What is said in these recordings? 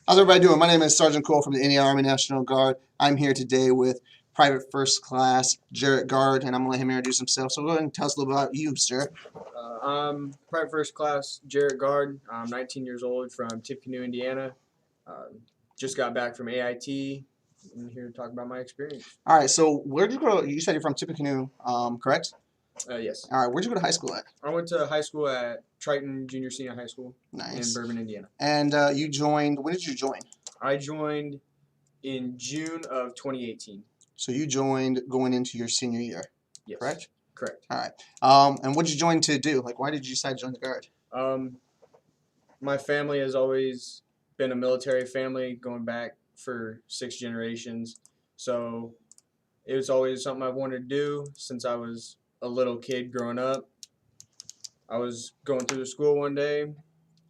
How's everybody doing? My name is Sergeant Cole from the Indiana Army National Guard. I'm here today with Private First Class Jarrett Gard, and I'm going to let him introduce himself. So go ahead and tell us a little about you, sir. I'm Private First Class Jarrett Gard. I'm 19 years old from Tippecanoe, Indiana. Just got back from AIT. I'm here to talk about my experience. All right, so where'd you go? You said you're from Tippecanoe, correct? Yes. All right, where'd you go to high school at? I went to high school at Triton Junior Senior High School in Bourbon, Indiana. And you joined, when did you join? I joined in June of 2018. So you joined going into your senior year, Yes. correct? Correct. All right. And what did you join to do? Like, why did you decide to join the Guard? My family has always been a military family going back for 6 generations. So it was always something I wanted to do since I was a little kid growing up. I was going through the school one day.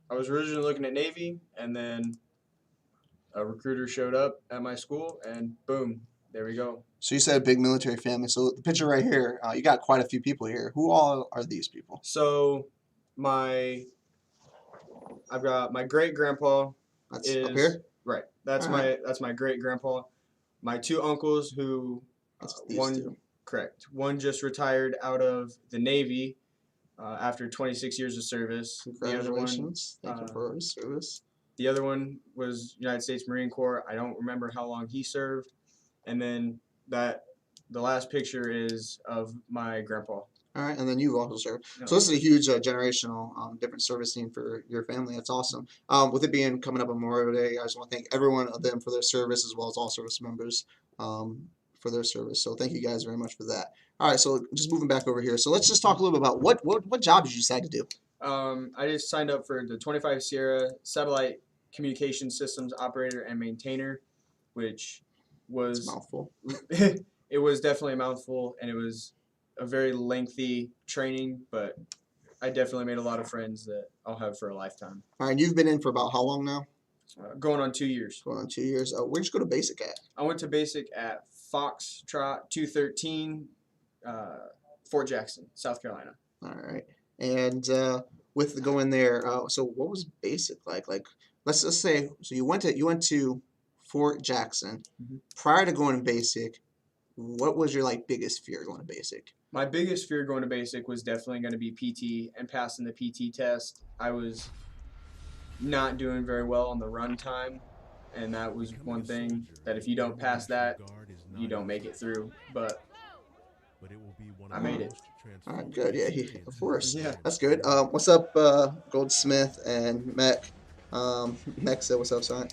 I was originally looking at Navy, and then a recruiter showed up at my school, and boom, there we go. So you said a big military family. So the picture right here, you got quite a few people here. Who all are these people? So I've got my great grandpa. That's up here? Right. That's my great grandpa. My 2 uncles who That's these one two. correct. One just retired out of the Navy after 26 years of service. Congratulations. Thank you for his service. The other one was United States Marine Corps. I don't remember how long he served. And then the last picture is of my grandpa. All right, and then you also served. No. So this is a huge generational different servicing for your family. That's awesome. With it being coming up on Memorial Day, I just want to thank every one of them for their service, as well as all service members for their service. So thank you guys very much for that. All right, so just moving back over here. So let's just talk a little bit about what job did you decide to do? I just signed up for the 25 Sierra Satellite Communication Systems Operator and Maintainer, which was It's a mouthful. It was definitely a mouthful, and it was a very lengthy training, but I definitely made a lot of friends that I'll have for a lifetime. All right, you've been in for about how long now? Going on 2 years. Going on 2 years. Where'd you go to basic at? I went to basic at Foxtrot 213, Fort Jackson, South Carolina. All right, and with the going there, so what was basic like? Like, let's just say, so you went to Fort Jackson. Mhm. Prior to going to basic, what was your biggest fear going to basic? My biggest fear going to basic was definitely going to be PT and passing the PT test. I was not doing very well on the run time, and that was one thing that if you don't pass that, you don't make it through. But I made it. All right, good. Yeah, of course. Yeah. That's good. What's up, Goldsmith and Mech? Mech said, "What's up, son?"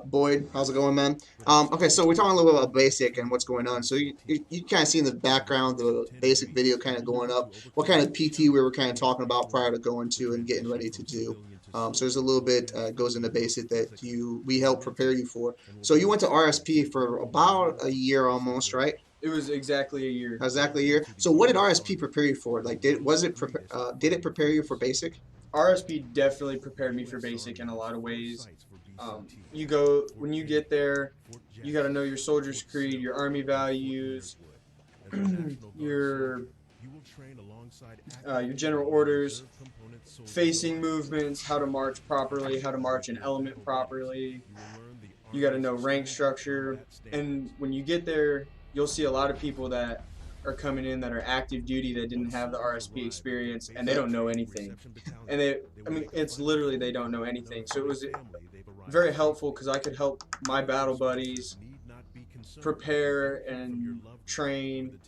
Boyd, how's it going, man? Okay, so we're talking a little bit about basic and what's going on. So you kind of see in the background the basic video kind of going up. What kind of PT we were kind of talking about prior to going to and getting ready to do. So there's a little bit goes into basic that we help prepare you for. So you went to RSP for about a year almost, right? It was exactly a year. Exactly a year. So what did RSP prepare you for? Like, did it prepare you for basic? RSP definitely prepared me for basic in a lot of ways. When you get there, you got to know your soldier's creed, your army values, your general orders, facing movements, how to march properly, how to march an element properly. You got to know rank structure, and when you get there, you'll see a lot of people that are coming in that are active duty that didn't have the RSP experience, and they don't know anything. And it's literally they don't know anything. So it was very helpful because I could help my battle buddies prepare and train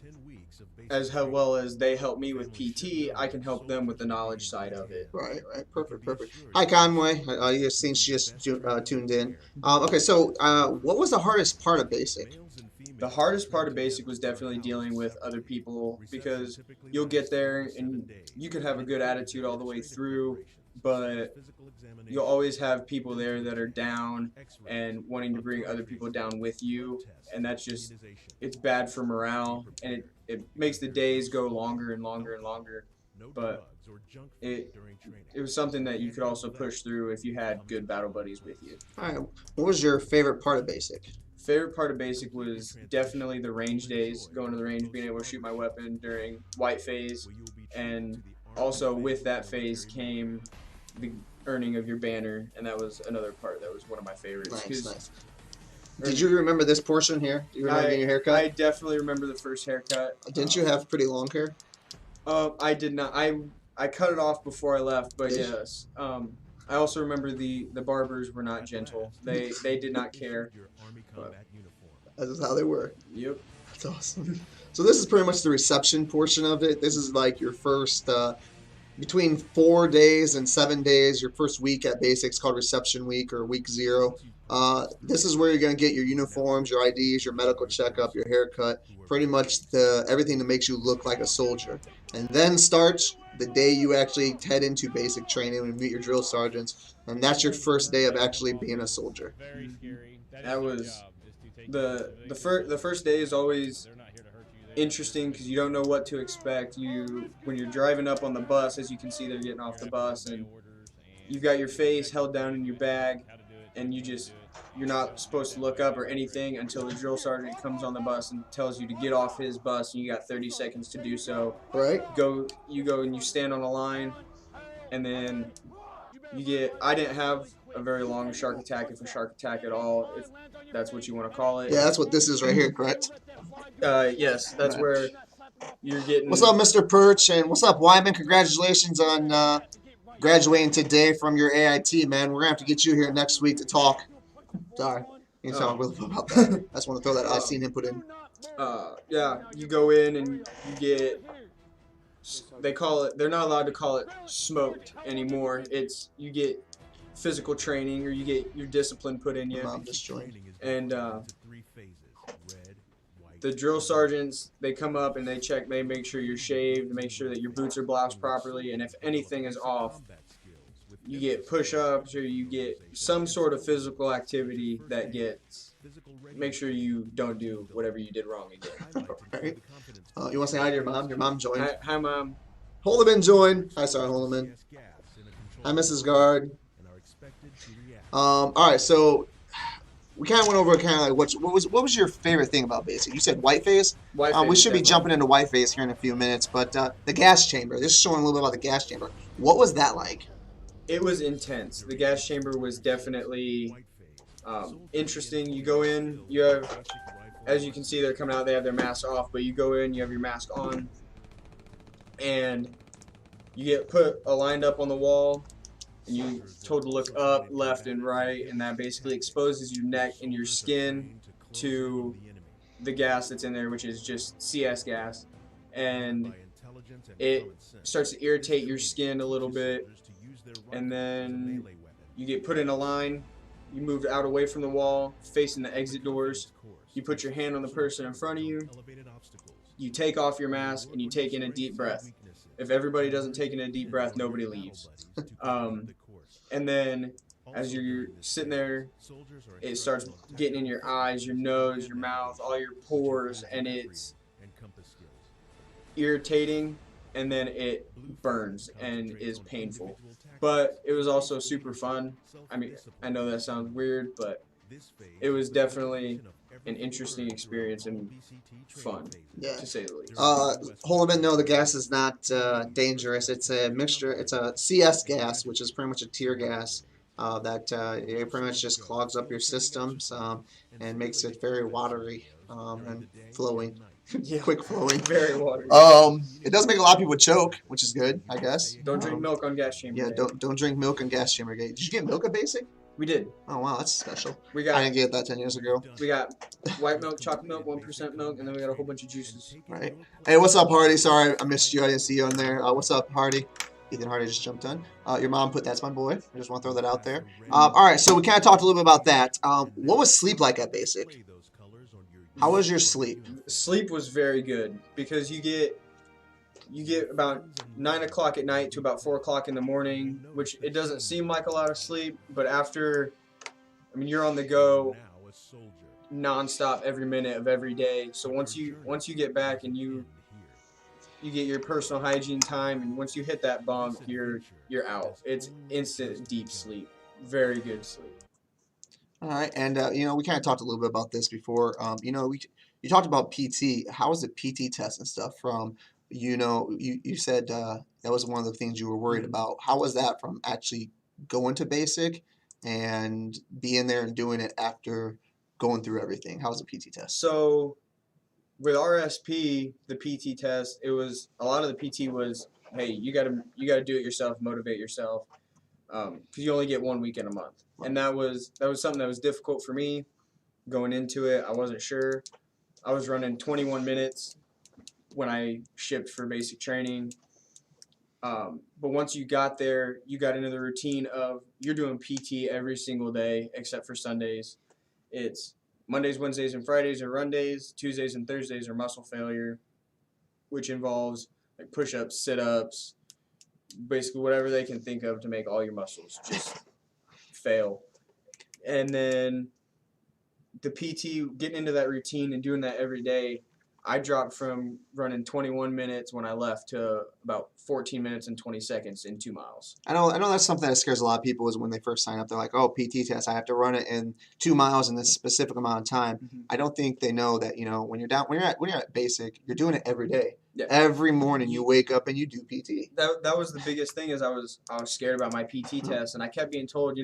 as well as they help me with PT. I can help them with the knowledge side of it. Right, perfect. Hi, Conway. You seen she just tuned in. Okay, so what was the hardest part of basic? The hardest part of basic was definitely dealing with other people, because you'll get there and you could have a good attitude all the way through, but you'll always have people there that are down and wanting to bring other people down with you, and that's just, it's bad for morale, and it makes the days go longer and longer and longer. But it was something that you could also push through if you had good battle buddies with you. All right. What was your favorite part of basic? Favorite part of basic was definitely the range days, going to the range, being able to shoot my weapon during white phase, and also with that phase came earning of your banner, and that was another part that was one of my favorites. Nice, nice. Did you remember this portion here? Do you remember getting your haircut? I definitely remember the first haircut. Didn't you have pretty long hair? I did not. I cut it off before I left, but yes. I also remember the barbers were not gentle. They did not care. But, that's just how they were. Yep. That's awesome. So this is pretty much the reception portion of it. This is like your first, between 4 days and 7 days, your first week at basics called reception week or week 0. This is where you're going to get your uniforms, your IDs, your medical checkup, your haircut, pretty much everything that makes you look like a soldier. And then starts the day you actually head into basic training and meet your drill sergeants, and that's your first day of actually being a soldier. That was the first day is always interesting because you don't know what to expect. When you're driving up on the bus, as you can see, they're getting off the bus, and you've got your face held down in your bag, and you're not supposed to look up or anything until the drill sergeant comes on the bus and tells you to get off his bus, and you got 30 seconds to do so. Right. You go and you stand on a line, and then I didn't have a very long shark attack, if a shark attack at all, if that's what you want to call it. Yeah, that's what this is right here, correct? Yes, that's where you're getting... What's up, Mr. Perch, and what's up, Wyman? Congratulations on graduating today from your AIT, man. We're going to have to get you here next week to talk. Sorry. You can tell a little bit about that. I just want to throw that. I've seen him put in. Yeah, you go in and you get... They call it... They're not allowed to call it smoked anymore. You get physical training, or you get your discipline put in you. Mom just joined. And the drill sergeants, they come up and they make sure you're shaved, make sure that your boots are bloused properly, and if anything is off, you get push-ups or you get some sort of physical activity that make sure you don't do whatever you did wrong again. Right. You want to say hi to your mom? Your mom joined. Hi, Mom. Holdeman joined. Hi, sorry, Holdeman. Hi, Mrs. Gard. All right, so we kind of went over kind of like what was your favorite thing about basic? You said white phase. We should be jumping into white phase here in a few minutes, but the gas chamber. This is showing a little bit about the gas chamber. What was that like? It was intense. The gas chamber was definitely interesting. You go in, you have, as you can see, they're coming out. They have their masks off, but you go in, you have your mask on, and you get lined up on the wall. And you're told to look up, left, and right, and that basically exposes your neck and your skin to the gas that's in there, which is just CS gas. And it starts to irritate your skin a little bit, and then you get put in a line. You move out away from the wall, facing the exit doors. You put your hand on the person in front of you. You take off your mask, and you take in a deep breath. If everybody doesn't take in a deep breath, nobody leaves. And then as you're sitting there, it starts getting in your eyes, your nose, your mouth, all your pores, and it's irritating, and then it burns and is painful. But it was also super fun. I mean, I know that sounds weird, but it was definitely an interesting experience and fun, to say the least. Holdeman, no, the gas is not dangerous. It's a mixture. It's a CS gas, which is pretty much a tear gas that it pretty much just clogs up your systems and makes it very watery and flowing. Yeah. Quick flowing. Very watery. It does make a lot of people choke, which is good, I guess. Don't drink milk on gas chamber. Yeah, day. don't drink milk on gas chamber day. Did you get milk at basic? We did. Oh wow, that's special. I didn't get that 10 years ago. We got white milk, chocolate milk, 1% milk, and then we got a whole bunch of juices. Right. Hey, what's up, Hardy? Sorry, I missed you. I didn't see you on there. What's up, Hardy? Ethan Hardy just jumped on. Your mom put that's my boy. I just want to throw that out there. All right, so we kind of talked a little bit about that. What was sleep like at basic? How was your sleep? Sleep was very good because you get about 9 o'clock at night to about 4 o'clock in the morning, which it doesn't seem like a lot of sleep, but after, I mean, you're on the go nonstop every minute of every day. So once you get back and you get your personal hygiene time, and once you hit that bunk, you're out. It's instant deep sleep, very good sleep. All right, and we kind of talked a little bit about this before. You talked about PT. How was the PT test and stuff from? You said that was one of the things you were worried about. How was that from actually go into basic and be in there and doing it after going through everything? How was the PT test? So with RSP, the PT test, it was a lot of the PT was, hey, you gotta do it yourself, motivate yourself, because you only get 1 week in a month, and that was something that was difficult for me going into it. I wasn't sure. I was running 21 minutes when I shipped for basic training. But once you got there, you got into the routine of you're doing PT every single day except for Sundays. It's Mondays, Wednesdays, and Fridays are run days. Tuesdays and Thursdays are muscle failure, which involves like push-ups, sit-ups, basically whatever they can think of to make all your muscles just fail. And then the PT, getting into that routine and doing that every day, I dropped from running 21 minutes when I left to about 14 minutes and 20 seconds in 2 miles. I know that's something that scares a lot of people is when they first sign up. They're like, oh, PT test, I have to run it in 2 miles in this specific amount of time. Mm-hmm. I don't think they know that, when you're at basic, you're doing it every day. Yeah. Every morning you wake up and you do PT. That was the biggest thing is I was scared about my PT test, and I kept being told,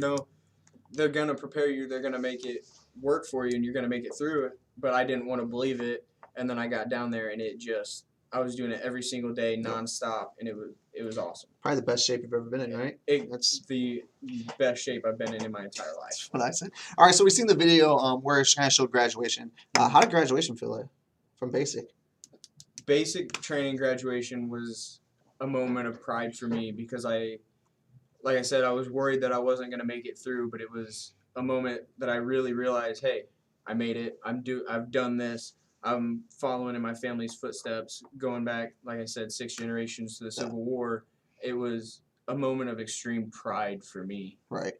they're going to prepare you, they're going to make it work for you, and you're going to make it through it. But I didn't want to believe it. And then I got down there, and I was doing it every single day, nonstop, and it was awesome. Probably the best shape you've ever been in, right? That's the best shape I've been in my entire life. That's what I said. All right, so we've seen the video where it kind of showed graduation. How did graduation feel like from basic? Basic training graduation was a moment of pride for me because like I said, I was worried that I wasn't going to make it through, but it was a moment that I really realized, hey, I made it. I've done this. I'm following in my family's footsteps, going back, like I said, 6 generations to the Civil War. It was a moment of extreme pride for me. Right.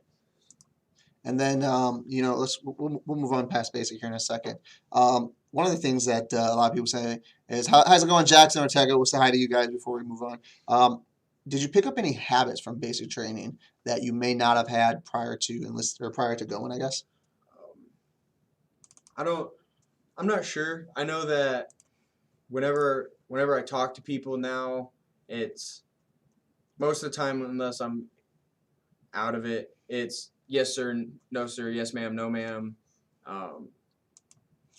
And then, we'll move on past basic here in a second. One of the things that a lot of people say is, how's it going, Jackson Ortega? We'll say hi to you guys before we move on. Did you pick up any habits from basic training that you may not have had prior to going, I guess? I'm not sure. I know that whenever I talk to people now, it's most of the time, unless I'm out of it, it's yes sir, no sir, yes ma'am, no ma'am.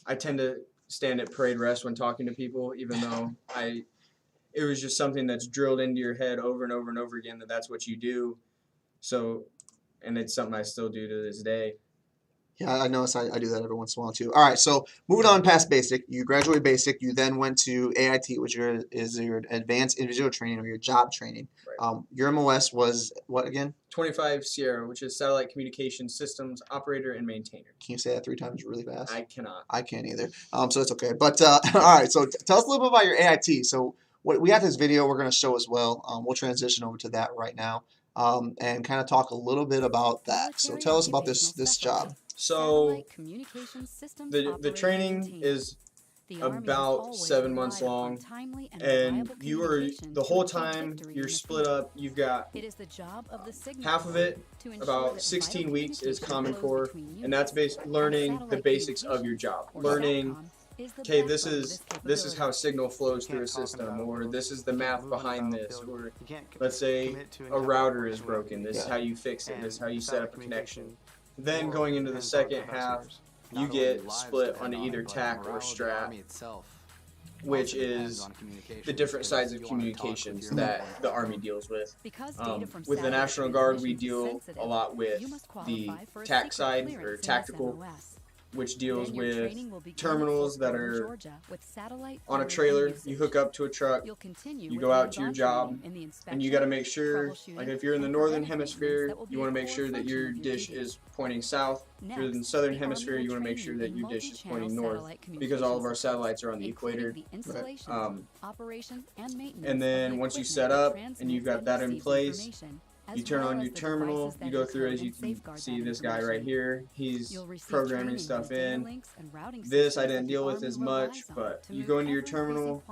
I tend to stand at parade rest when talking to people, even though it was just something that's drilled into your head over and over and over again that that's what you do. So, and it's something I still do to this day. Yeah, I notice I do that every once in a while too. All right, so moving on past basic, you graduated basic, you then went to AIT, which is your advanced individual training or your job training. Right. Your MOS was what again? 25 Sierra, which is Satellite Communication Systems Operator and Maintainer. Can you say that 3 times really fast? I cannot. I can't either. So it's okay. But all right, so tell us a little bit about your AIT. So we have this video we're going to show as well. We'll transition over to that right now and kind of talk a little bit about that. So tell us about this job. So the training is about 7 months long, and the whole time you're split up. You've got half of it, about 16 weeks, is Common Core, and that's learning the basics of your job. Learning, okay, this is how signal flows through a system, or this is the math behind this, or let's say a router is broken. This is how you fix it. This is how you set up a connection. Then going into the second half, you get split onto either TAC or STRAT, which is the different sides of communications that the Army deals with. With the National Guard, we deal a lot with the TAC side, or tactical, which deals with terminals that are on a trailer. You hook up to a truck, you go out to your job, and you got to make sure, like if you're in the northern hemisphere, you want to make sure that your dish is pointing south. If you're in the southern hemisphere, you want to make sure that your dish is pointing north, because all of our satellites are on the equator. And then once you set up and you've got that in place, you turn on your terminal, you go through, as you can see this guy right here, he's programming stuff in. This I didn't deal with as much, but you go into your terminal,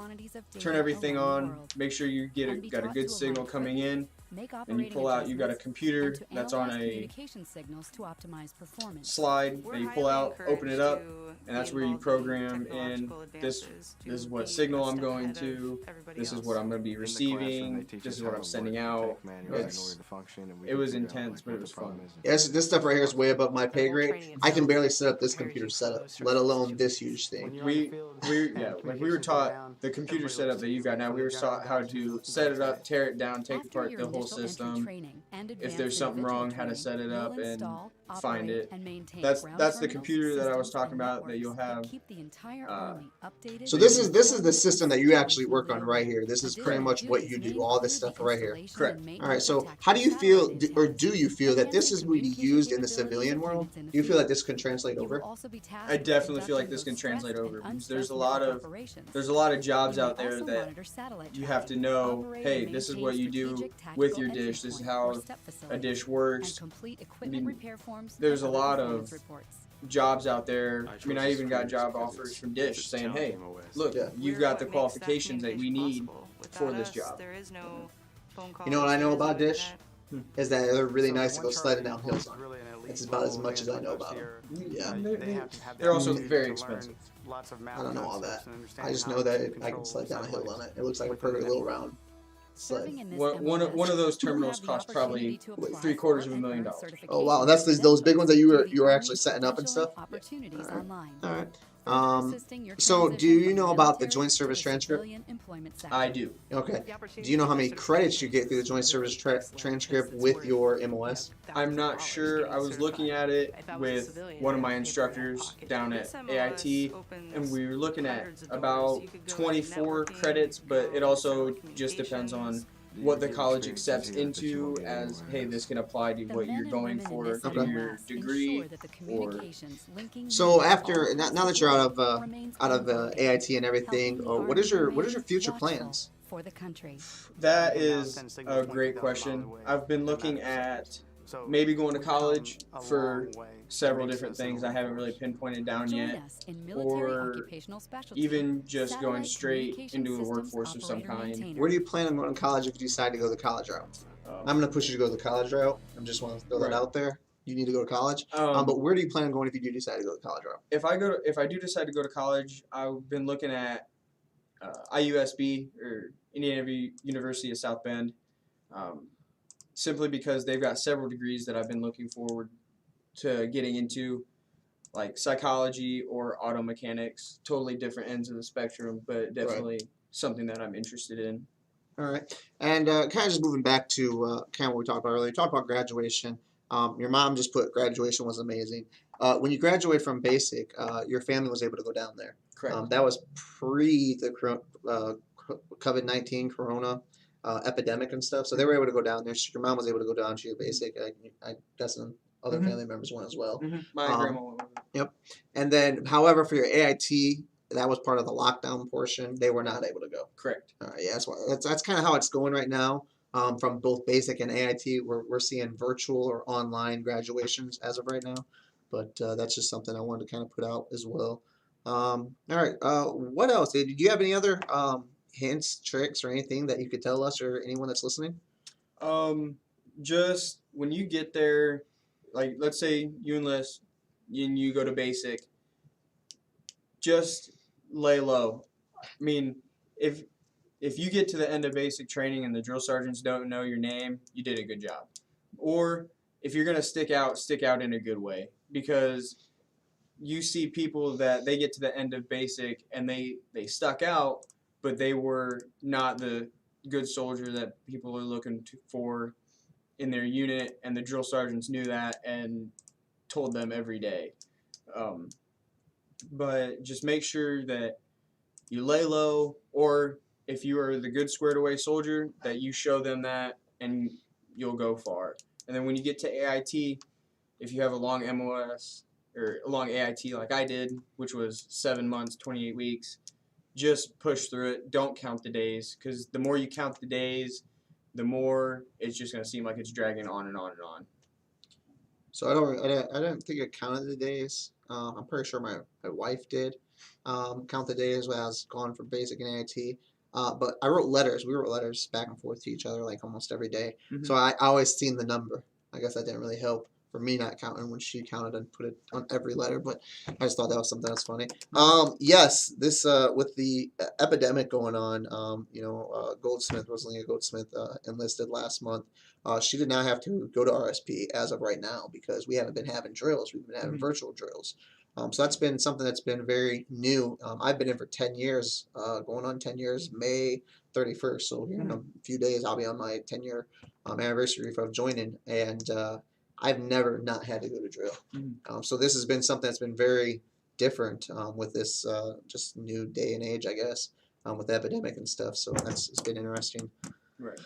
turn everything on, make sure you got a good signal coming in, and you pull out, you got a computer that's on a slide that you pull out, open it up, and that's where you program in this is what signal I'm going to, this is what I'm going to be receiving, this is what I'm sending out. It was intense, but it was fun. Yes, this stuff right here is way above my pay grade. I can barely set up this computer setup, let alone this huge thing. We were taught the computer setup that you've got now. We were taught how to set it up, tear it down, take apart the whole system. If there's something wrong, how to set it up and find it. That's the computer that I was talking about that you'll have. So this is the system that you actually work on right here. This is pretty much what you do. All this stuff right here. Correct. All right. So how do you feel, or do you feel that this is being used in the civilian world? Do you feel like this can translate over? I definitely feel like this can translate over. There's a lot of jobs out there that you have to know. Hey, this is what you do with your dish. This is how a dish works. I mean, there's a lot of jobs out there. I mean, I even got job offers from Dish saying, hey, look, you've got the qualifications that we need for this job. You know what I know about Dish? Is that they're really nice to go sledding down hills on. That's about as much as I know about them. Yeah. They're also very expensive. I don't know all that. I just know that I can sled down a hill on it. It looks like a perfect little round sled. One of those terminals cost probably $750,000. Oh wow, that's those big ones that you were actually setting up and stuff. All right. So do you know about the joint service transcript? I do. Okay. Do you know how many credits you get through the joint service transcript with your MOS? I'm not sure. I was looking at it with one of my instructors down at AIT, and we were looking at about 24 credits, but it also just depends on what the college accepts into as, hey, this can apply to what you're going for your degree. Or so after now that you're out of AIT and everything, what is your future plans? That is a great question. I've been looking at maybe going to college for several different things I haven't really pinpointed down yet, or even just going straight into the workforce of some kind. Where do you plan on going to college if you decide to go the college route? I'm going to push you to go the college route. I just want to throw that out there. You need to go to college. But where do you plan on going if you do decide to go the college route? If I do decide to go to college, I've been looking at IUSB, or Indiana University of South Bend. Simply because they've got several degrees that I've been looking forward to getting into, like psychology or auto mechanics. Totally different ends of the spectrum, but definitely something that I'm interested in. All right. And kind of just moving back to kind of what we talked about earlier. You talked about graduation. Your mom just put graduation was amazing. When you graduate from basic, your family was able to go down there. Correct. That was pre the COVID-19 corona epidemic and stuff, so they were able to go down there. Your mom was able to go down to your basic. I guess some other family members went as well. My grandma went. Yep. And then, however, for your AIT, that was part of the lockdown portion. They were not able to go. Correct. Yeah, that's kind of how it's going right now. From both basic and AIT, we're seeing virtual or online graduations as of right now. But that's just something I wanted to kind of put out as well. All right. What else? Did you have any other hints, tricks, or anything that you could tell us or anyone that's listening? Just when you get there, like let's say you enlist and you go to basic, just lay low. I mean, if you get to the end of basic training and the drill sergeants don't know your name, you did a good job. Or if you're gonna stick out in a good way, because you see people that they get to the end of basic and they stuck out, but they were not the good soldier that people are looking for in their unit, and the drill sergeants knew that and told them every day. But just make sure that you lay low, or if you are the good squared away soldier, that you show them that and you'll go far. And then when you get to AIT, if you have a long MOS or a long AIT like I did, which was 7 months, 28 weeks, just push through it. Don't count the days, because the more you count the days, the more it's just going to seem like it's dragging on and on and on. So I don't think I counted the days. I'm pretty sure my wife did count the days when I was gone from basic and AIT. But I wrote letters. We wrote letters back and forth to each other like almost every day. Mm-hmm. So I always seen the number. I guess that didn't really help for me not counting when she counted and put it on every letter. But I just thought that was something that's funny. Yes, this with the epidemic going on. Goldsmith, Rosalia Goldsmith, enlisted last month. She did not have to go to RSP as of right now because we haven't been having drills. We've been having virtual drills. So that's been something that's been very new. I've been in for 10 years, going on 10 years, May 31st. So here in a few days, I'll be on my 10-year anniversary of joining, and I've never not had to go to drill. So this has been something that's been very different with this just new day and age, I guess, with the epidemic and stuff. So it's been interesting. Right.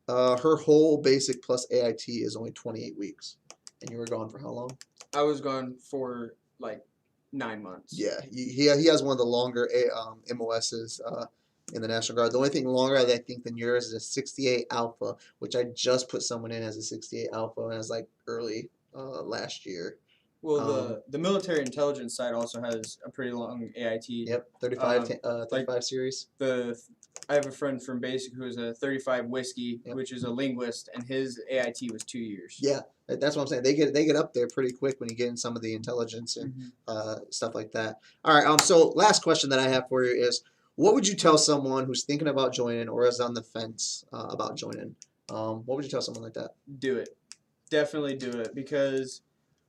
Her whole basic plus AIT is only 28 weeks. And you were gone for how long? I was gone for like 9 months. Yeah, he has one of the longer MOSs in the National Guard. The only thing longer I think than yours is a 68 Alpha, which I just put someone in as a 68 Alpha, and it was like early last year. Well, the military intelligence side also has a pretty long AIT. Yep, 35 series. I have a friend from Basic who is a 35 Whiskey, which is a linguist, and his AIT was 2 years. Yeah, that's what I'm saying. They get up there pretty quick when you get in some of the intelligence and stuff like that. All right. So last question that I have for you is, what would you tell someone who's thinking about joining or is on the fence about joining? What would you tell someone like that? Do it. Definitely do it, because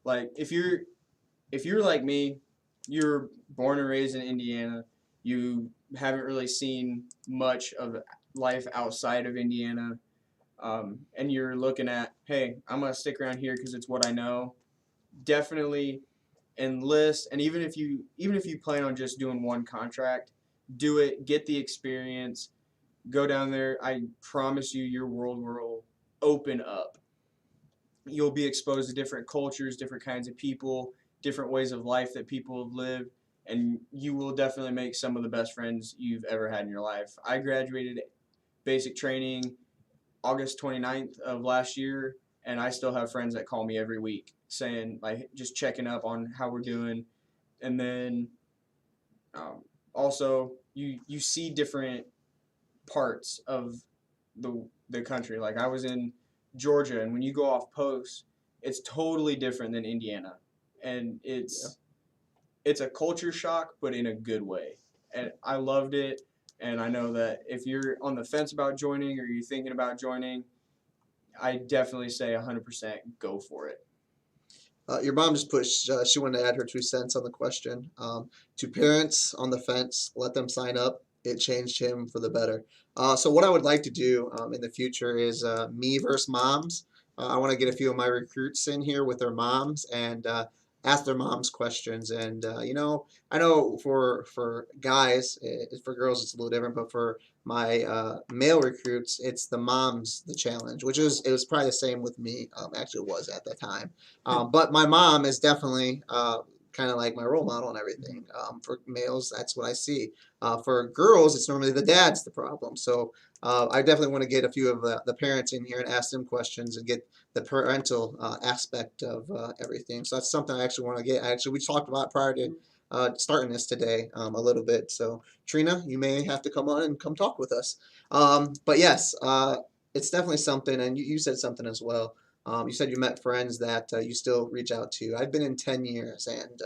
like if you're like me, you're born and raised in Indiana, you haven't really seen much of life outside of Indiana, and you're looking at, hey, I'm gonna stick around here because it's what I know. Definitely enlist, and even if you plan on just doing one contract, do it. Get the experience. Go down there. I promise you, your world will open up. You'll be exposed to different cultures, different kinds of people, different ways of life that people have lived, and you will definitely make some of the best friends you've ever had in your life. I graduated basic training August 29th of last year, and I still have friends that call me every week saying, like, just checking up on how we're doing. And then also you see different parts of the country. Like I was in Georgia, and when you go off post, it's totally different than Indiana, and it's a culture shock, but in a good way. And I loved it, and I know that if you're on the fence about joining or you're thinking about joining, I definitely say 100% go for it. Your mom just put she wanted to add her 2 cents on the question. To parents on the fence, let them sign up. It changed him for the better. So what I would like to do in the future is me versus moms. I want to get a few of my recruits in here with their moms and ask their moms questions. And I know for guys, for girls it's a little different, but for my male recruits, it's the moms the challenge, which it was probably the same with me. Actually, it was at that time. But my mom is definitely kind of like my role model and everything. For males, that's what I see. For girls, it's normally the dad's the problem. So I definitely want to get a few of the parents in here and ask them questions and get the parental aspect of everything. So that's something I actually want to get. Actually, we talked about prior to starting this today a little bit. So Trina, you may have to come on and come talk with us. But yes, it's definitely something, and you said something as well. You said you met friends that you still reach out to. I've been in 10 years, and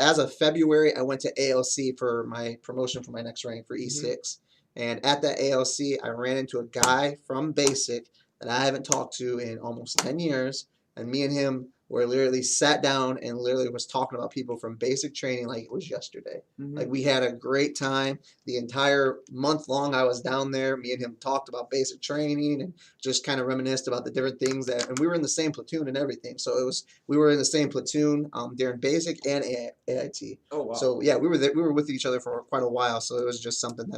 as of February, I went to ALC for my promotion for my next rank for E6. And at that ALC, I ran into a guy from Basic that I haven't talked to in almost 10 years. And me and him were literally sat down and literally was talking about people from basic training like it was yesterday. Like we had a great time. The entire month long I was down there, me and him talked about basic training and just kind of reminisced about the different things and we were in the same platoon and everything. So we were in the same platoon during basic and AIT. Oh wow. So yeah, we were with each other for quite a while. So it was just something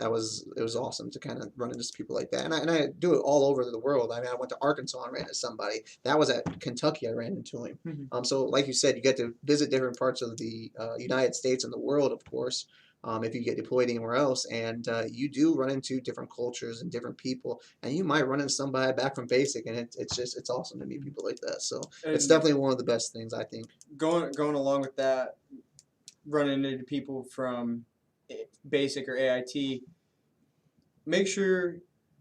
it was awesome to kind of run into people like that. And I do it all over the world. I mean, I went to Arkansas and ran into somebody. That was at Kentucky. I ran into him. So like you said, you get to visit different parts of the United States and the world, of course, if you get deployed anywhere else. And you do run into different cultures and different people. And you might run into somebody back from basic. And it's awesome to meet people like that. So it's definitely one of the best things, I think. Going along with that, running into people from basic or AIT, make sure.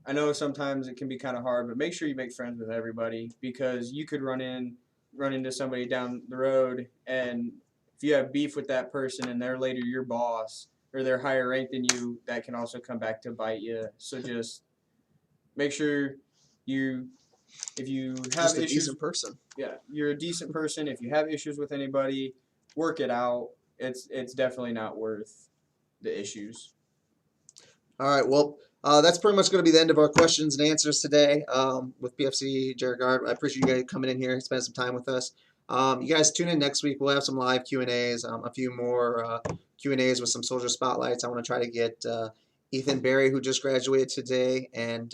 I know sometimes it can be kind of hard, but make sure you make friends with everybody, because you could run into somebody down the road, and if you have beef with that person and they're later your boss or they're higher ranked than you, that can also come back to bite you. So just make sure you, if you have Just a issues, decent person. yeah, you're a decent person. If you have issues with anybody, work it out. It's definitely not worth the issues. All right, well, that's pretty much going to be the end of our questions and answers today with PFC Jarrett Gard. I appreciate you guys coming in here and spending some time with us. You guys tune in next week. We'll have some live Q&As, a few more Q&As with some soldier spotlights. I want to try to get Ethan Berry, who just graduated today, and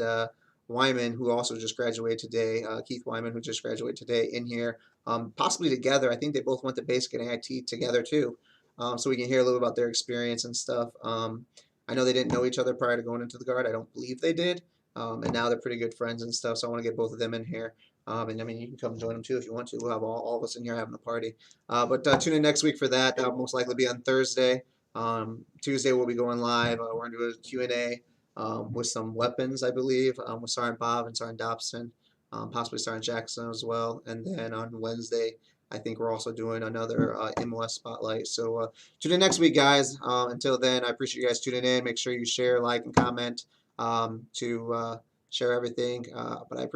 Wyman, who also just graduated today, Keith Wyman, who just graduated today, in here, possibly together. I think they both went to basic and AIT together too, so we can hear a little about their experience and stuff. I know they didn't know each other prior to going into the Guard. I don't believe they did. And now they're pretty good friends and stuff. So I want to get both of them in here. And I mean, you can come join them too if you want to. We'll have all of us in here having a party. But tune in next week for that. That'll most likely be on Thursday. Tuesday we'll be going live. We're going to do a Q&A with some weapons, I believe, with Sergeant Bob and Sergeant Dobson, possibly Sergeant Jackson as well. And then on Wednesday, I think we're also doing another MOS spotlight. So tune in next week, guys. Until then, I appreciate you guys tuning in. Make sure you share, like, and comment to share everything. But I appreciate